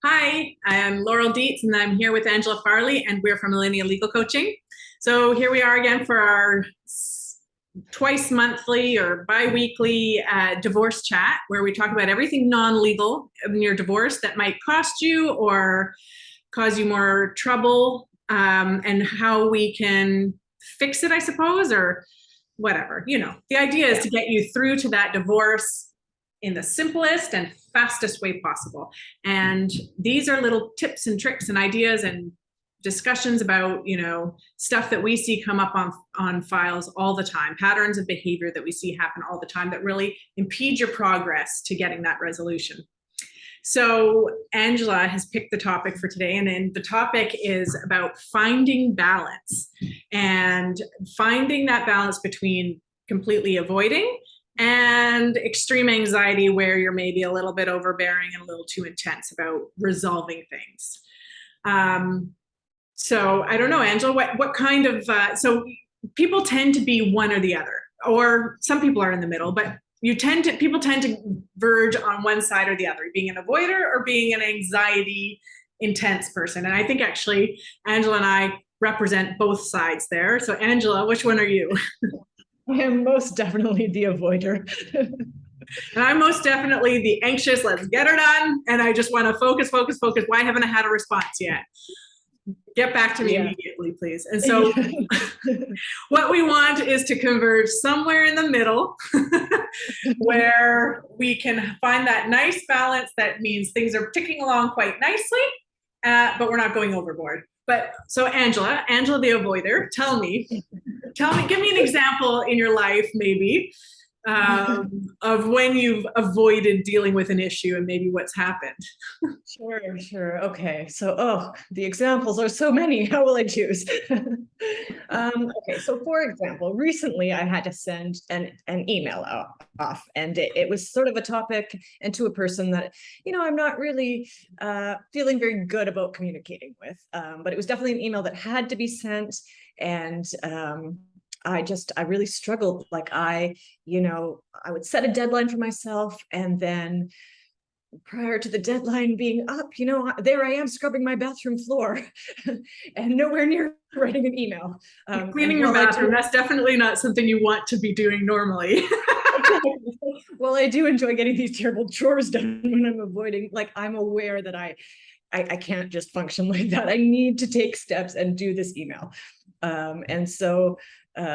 Hi, I'm Laurel Dietz, and I'm here with Angela Farley, and we're from Millennial Legal Coaching. So here we are again for our twice monthly or bi-weekly divorce chat, where we talk about everything non-legal in your divorce that might cost you or cause you more trouble, and how we can fix it, I suppose, or whatever. The idea is to get you through to that divorce in the simplest and fastest way possible. And these are little tips and tricks and ideas and discussions about, stuff that we see come up on files all the time, patterns of behavior that we see happen all the time that really impede your progress to getting that resolution. So Angela has picked the topic for today, and then the topic is about finding balance and finding that balance between completely avoiding and extreme anxiety, where you're maybe a little bit overbearing and a little too intense about resolving things. So I don't know, Angela, what kind of, so people tend to be one or the other, or some people are in the middle, but people tend to verge on one side or the other, being an avoider or being an anxiety intense person. And I think actually Angela and I represent both sides there. So Angela, which one are you? I am most definitely the avoider. And I'm most definitely the anxious, let's get her done. And I just want to focus. Why haven't I had a response yet? Get back to me immediately, please. And so what we want is to converge somewhere in the middle where we can find that nice balance that means things are ticking along quite nicely, but we're not going overboard. But so Angela the avoider, tell me, give me an example in your life, maybe, of when you've avoided dealing with an issue and maybe what's happened. Sure. Okay. So, the examples are so many. How will I choose? Okay. So, for example, recently I had to send an email off, and it was sort of a topic and to a person that, I'm not really feeling very good about communicating with. But it was definitely an email that had to be sent. And I really struggled. Like I would set a deadline for myself, and then prior to the deadline being up, there I am scrubbing my bathroom floor and nowhere near writing an email. Cleaning your bathroom, that's definitely not something you want to be doing normally. Well, I do enjoy getting these terrible chores done when I'm avoiding. Like, I'm aware that I can't just function like that. I need to take steps and do this email. And so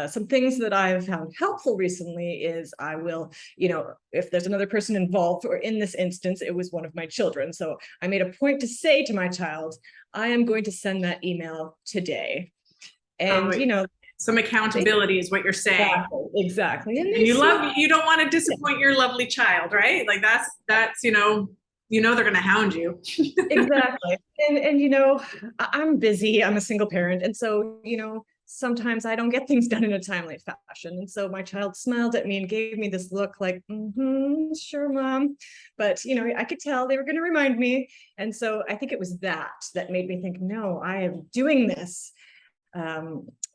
some things that I've found helpful recently is I will, if there's another person involved, or in this instance, it was one of my children. So I made a point to say to my child, I am going to send that email today. And, some accountability is what you're saying. Exactly. And you don't want to disappoint your lovely child, right? Like that's, they're going to hound you. Exactly. And I'm busy. I'm a single parent. And so, sometimes I don't get things done in a timely fashion. And so my child smiled at me and gave me this look like, sure, Mom. But, I could tell they were going to remind me. And so I think it was that made me think, no, I am doing this.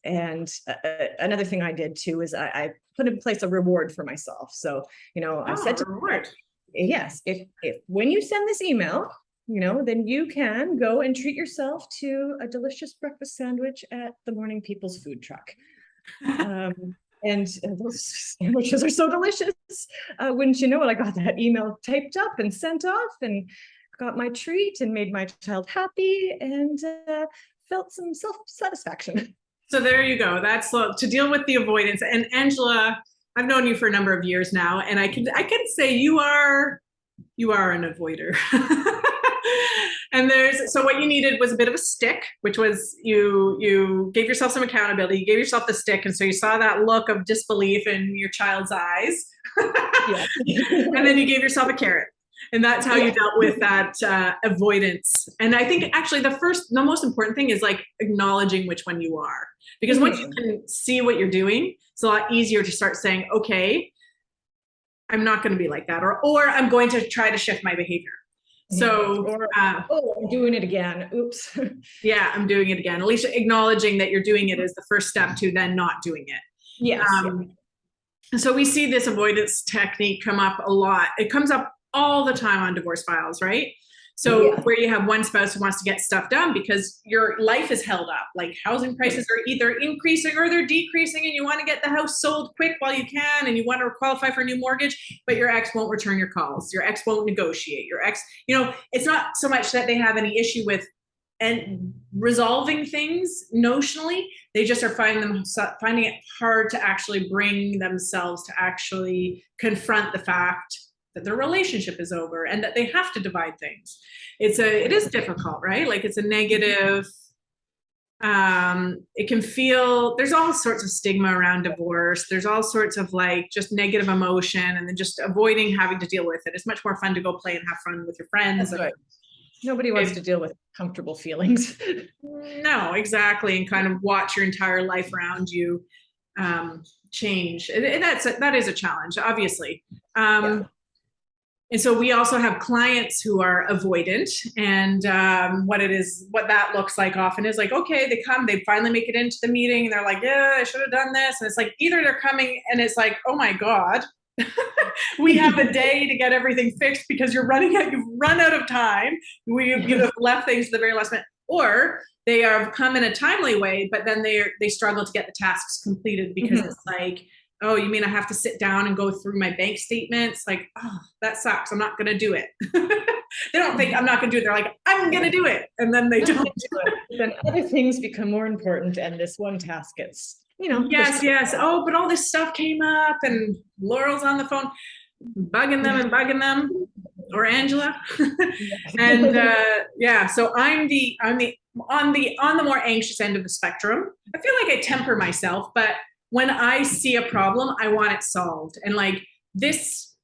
And another thing I did too is I put in place a reward for myself. So, I said to reward. Yes, if when you send this email, then you can go and treat yourself to a delicious breakfast sandwich at the Morning People's food truck. And those sandwiches are so delicious. Wouldn't you know it, I got that email typed up and sent off and got my treat and made my child happy and felt some self-satisfaction. So there you go. That's to deal with the avoidance. And Angela, I've known you for a number of years now, and I can say you are an avoider. And so what you needed was a bit of a stick, which was you gave yourself some accountability, you gave yourself the stick, and so you saw that look of disbelief in your child's eyes. And then you gave yourself a carrot. And that's how you dealt with that avoidance. And I think actually the most important thing is like acknowledging which one you are. Because once you can see what you're doing, it's a lot easier to start saying, okay, I'm not going to be like that. Or I'm going to try to shift my behavior. So, I'm doing it again. Oops. Yeah, I'm doing it again. At least acknowledging that you're doing it is the first step to then not doing it. Yes. So we see this avoidance technique come up a lot. It comes up all the time on divorce files, right? So Yeah. where you have one spouse who wants to get stuff done because your life is held up, like housing prices are either increasing or they're decreasing, and you want to get the house sold quick while you can, and you want to qualify for a new mortgage, but your ex won't return your calls. Your ex won't negotiate. Your ex, it's not so much that they have any issue with and resolving things notionally. They just are finding it hard to actually bring themselves to actually confront the fact that their relationship is over and that they have to divide things. It is difficult, right? Like it's a negative, it can feel, there's all sorts of stigma around divorce. There's all sorts of like just negative emotion, and then just avoiding having to deal with it. It's much more fun to go play and have fun with your friends. That's right. Nobody wants to deal with comfortable feelings. No, exactly. And kind of watch your entire life around you change. And that is a challenge, obviously. Yeah. And so we also have clients who are avoidant, and what that looks like often is like, okay, they come, they finally make it into the meeting, and they're like, yeah, I should have done this. And it's like, either they're coming and it's like, oh my God, we have a day to get everything fixed because you've run out of time. You have left things to the very last minute, or they have come in a timely way, but then they struggle to get the tasks completed because it's like, oh, you mean I have to sit down and go through my bank statements? Like, oh, that sucks. I'm not going to do it. They don't think I'm not going to do it. They're like, I'm going to do it. And then they don't do it. Then other things become more important, and this one task gets, Yes. Oh, but all this stuff came up, and Laurel's on the phone bugging them, or Angela. And so I'm on the more anxious end of the spectrum. I feel like I temper myself, but when I see a problem, I want it solved. And like this,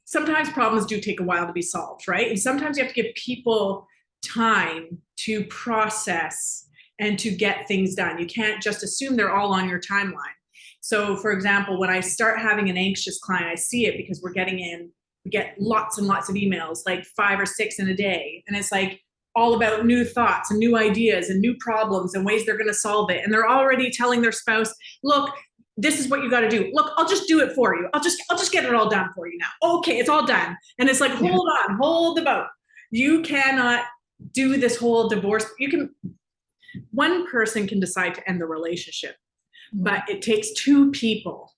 sometimes problems do take a while to be solved, right? And sometimes you have to give people time to process and to get things done. You can't just assume they're all on your timeline. So for example, when I start having an anxious client, I see it because we get lots and lots of emails, like 5 or 6 in a day. And it's like, all about new thoughts and new ideas and new problems and ways they're going to solve it. And they're already telling their spouse, look, this is what you got to do. Look, I'll just do it for you. I'll just get it all done for you now. Okay, it's all done. And it's like, hold on, hold the boat. You cannot do this whole divorce. One person can decide to end the relationship, but it takes 2 people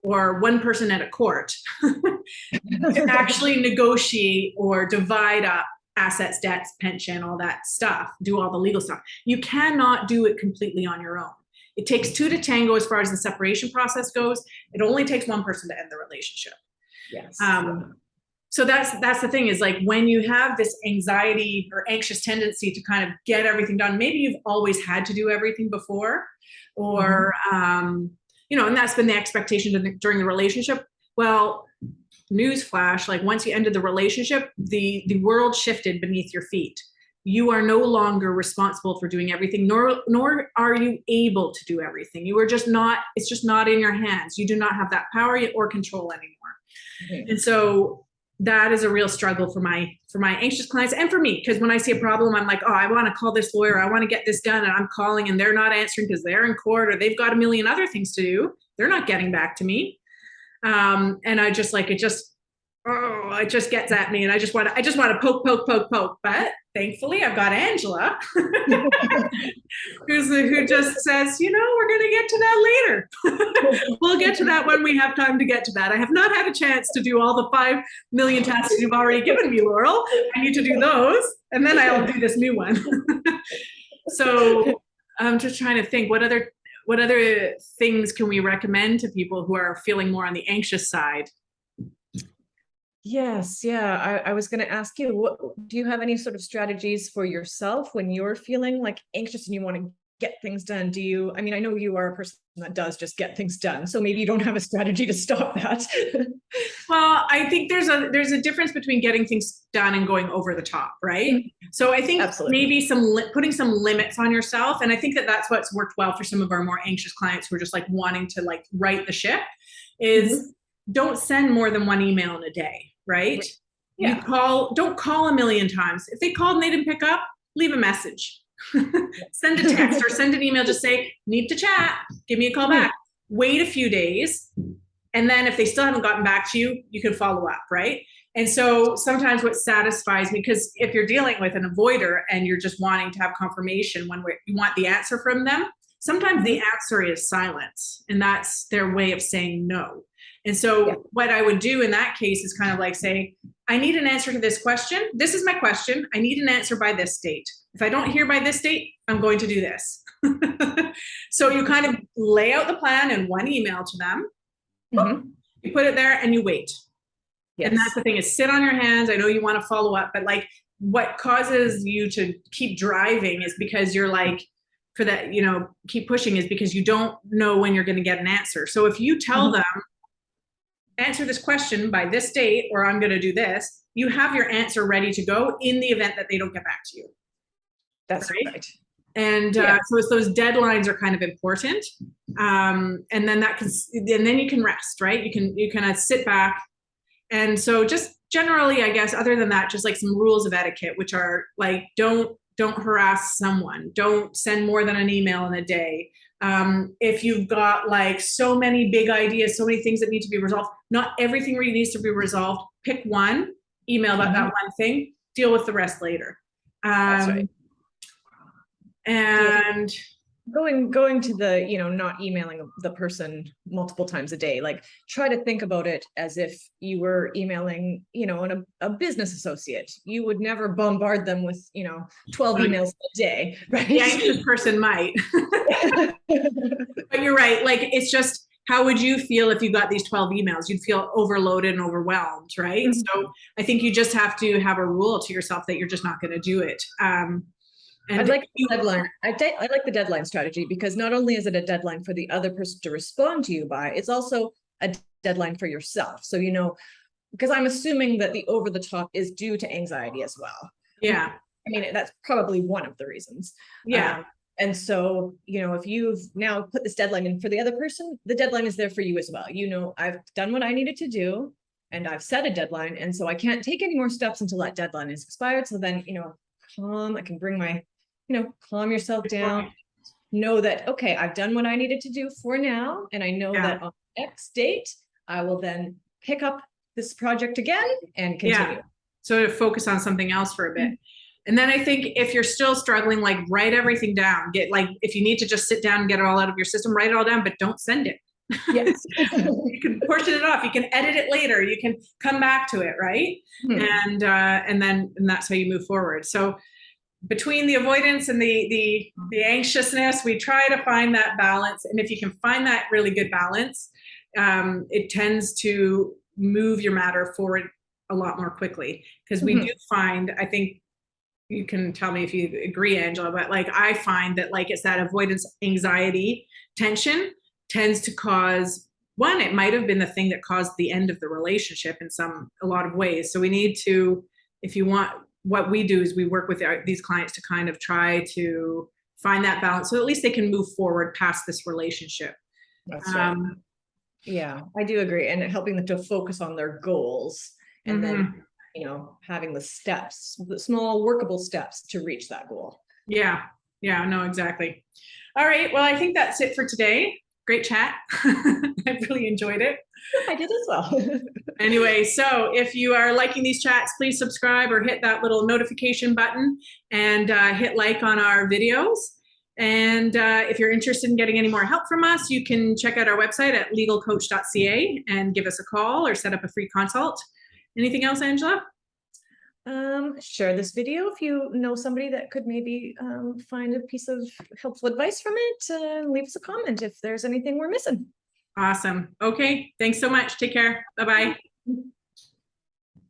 or one person at a court to actually negotiate or divide up assets, debts, pension, all that stuff, do all the legal stuff. You cannot do it completely on your own. It takes 2 to tango as far as the separation process goes. It only takes one person to end the relationship. Yes. So that's the thing, is like when you have this anxiety or anxious tendency to kind of get everything done, maybe you've always had to do everything before, or, and that's been the expectation during the relationship. Well, newsflash, like once you ended the relationship, the world shifted beneath your feet. You are no longer responsible for doing everything, nor are you able to do everything. It's just not in your hands. You do not have that power or control anymore. And so that is a real struggle for my anxious clients and for me, because when I see a problem, I'm like, oh, I want to call this lawyer, I want to get this done, and I'm calling and they're not answering because they're in court or they've got a million other things to do. They're not getting back to me. And I just like, it just gets at me, and I just want to poke. But thankfully, I've got Angela, who just says, we're going to get to that later. We'll get to that when we have time to get to that. I have not had a chance to do all the 5 million tasks you've already given me, Laurel. I need to do those, and then I'll do this new one. So I'm just trying to think, what other things can we recommend to people who are feeling more on the anxious side? Yes, yeah. I was going to ask you, do you have any sort of strategies for yourself when you're feeling like anxious and you want to get things done? I know you are a person that does just get things done, so maybe you don't have a strategy to stop that. Well, I think there's a difference between getting things done and going over the top, right? So I think maybe putting some limits on yourself, and I think that's what's worked well for some of our more anxious clients who are just like wanting to like right the ship, is don't send more than 1 email in a day, right? Yeah. Don't call a million times. If they called and they didn't pick up, leave a message. Send a text or send an email, just say, need to chat, give me a call back. Wait a few days, and then if they still haven't gotten back to you, you can follow up, right? And so sometimes what satisfies me, because if you're dealing with an avoider and you're just wanting to have confirmation when you want the answer from them, sometimes the answer is silence, and that's their way of saying no. And so what I would do in that case is kind of like say, I need an answer to this question. This is my question. I need an answer by this date. If I don't hear by this date, I'm going to do this. So you kind of lay out the plan in one email to them. You put it there and you wait. Yes. And that's the thing, is sit on your hands. I know you want to follow up, but like what causes you to keep driving is because you're like, for that, keep pushing, is because you don't know when you're going to get an answer. So if you tell them, answer this question by this date, or I'm going to do this, you have your answer ready to go in the event that they don't get back to you. That's right. And so it's those deadlines are kind of important. And then then you can rest, right? You can sit back. And so just generally, I guess, other than that, just like some rules of etiquette, which are like, don't harass someone. Don't send more than an email in a day. If you've got like so many big ideas, so many things that need to be resolved, not everything really needs to be resolved. Pick one, email about that one thing, deal with the rest later. That's right. And going to the, not emailing the person multiple times a day, like try to think about it as if you were emailing, a business associate. You would never bombard them with, 12 emails a day, right? The anxious person might. But you're right. Like, it's just, how would you feel if you got these 12 emails? You'd feel overloaded and overwhelmed, right? So I think you just have to have a rule to yourself that you're just not going to do it. And I like the deadline. I like the deadline strategy, because not only is it a deadline for the other person to respond to you by, it's also a deadline for yourself. So, because I'm assuming that the over the top is due to anxiety as well. Yeah. I mean, that's probably one of the reasons. Yeah. And so, if you've now put this deadline in for the other person, the deadline is there for you as well. I've done what I needed to do, and I've set a deadline. And so I can't take any more steps until that deadline is expired. So then, I can bring my, calm yourself down, know that, okay, I've done what I needed to do for now. And I know that on X date, I will then pick up this project again and continue. So to focus on something else for a bit. And then I think if you're still struggling, like, write everything down. If you need to just sit down and get it all out of your system, write it all down, but don't send it. Yes. You can portion it off. You can edit it later. You can come back to it, right? And that's how you move forward. So between the avoidance and the anxiousness, we try to find that balance. And if you can find that really good balance, it tends to move your matter forward a lot more quickly. Because we do find, I think you can tell me if you agree, Angela, but like, I find that like, it's that avoidance, anxiety, tension tends to cause, one, it might have been the thing that caused the end of the relationship in a lot of ways. So we need to, if you want, what we do is we work with these clients to kind of try to find that balance, so at least they can move forward past this relationship. That's right. Yeah, I do agree. And helping them to focus on their goals, and then, having the steps, the small workable steps to reach that goal. Yeah, no, exactly. All right. Well, I think that's it for today. Great chat. I really enjoyed it. I did as well. Anyway, so if you are liking these chats, please subscribe or hit that little notification button, and hit like on our videos. And if you're interested in getting any more help from us, you can check out our website at legalcoach.ca and give us a call or set up a free consult. Anything else, Angela? Share this video if you know somebody that could maybe find a piece of helpful advice from it. Leave us a comment if there's anything we're missing. Awesome. Okay. Thanks so much. Take care. Bye-bye.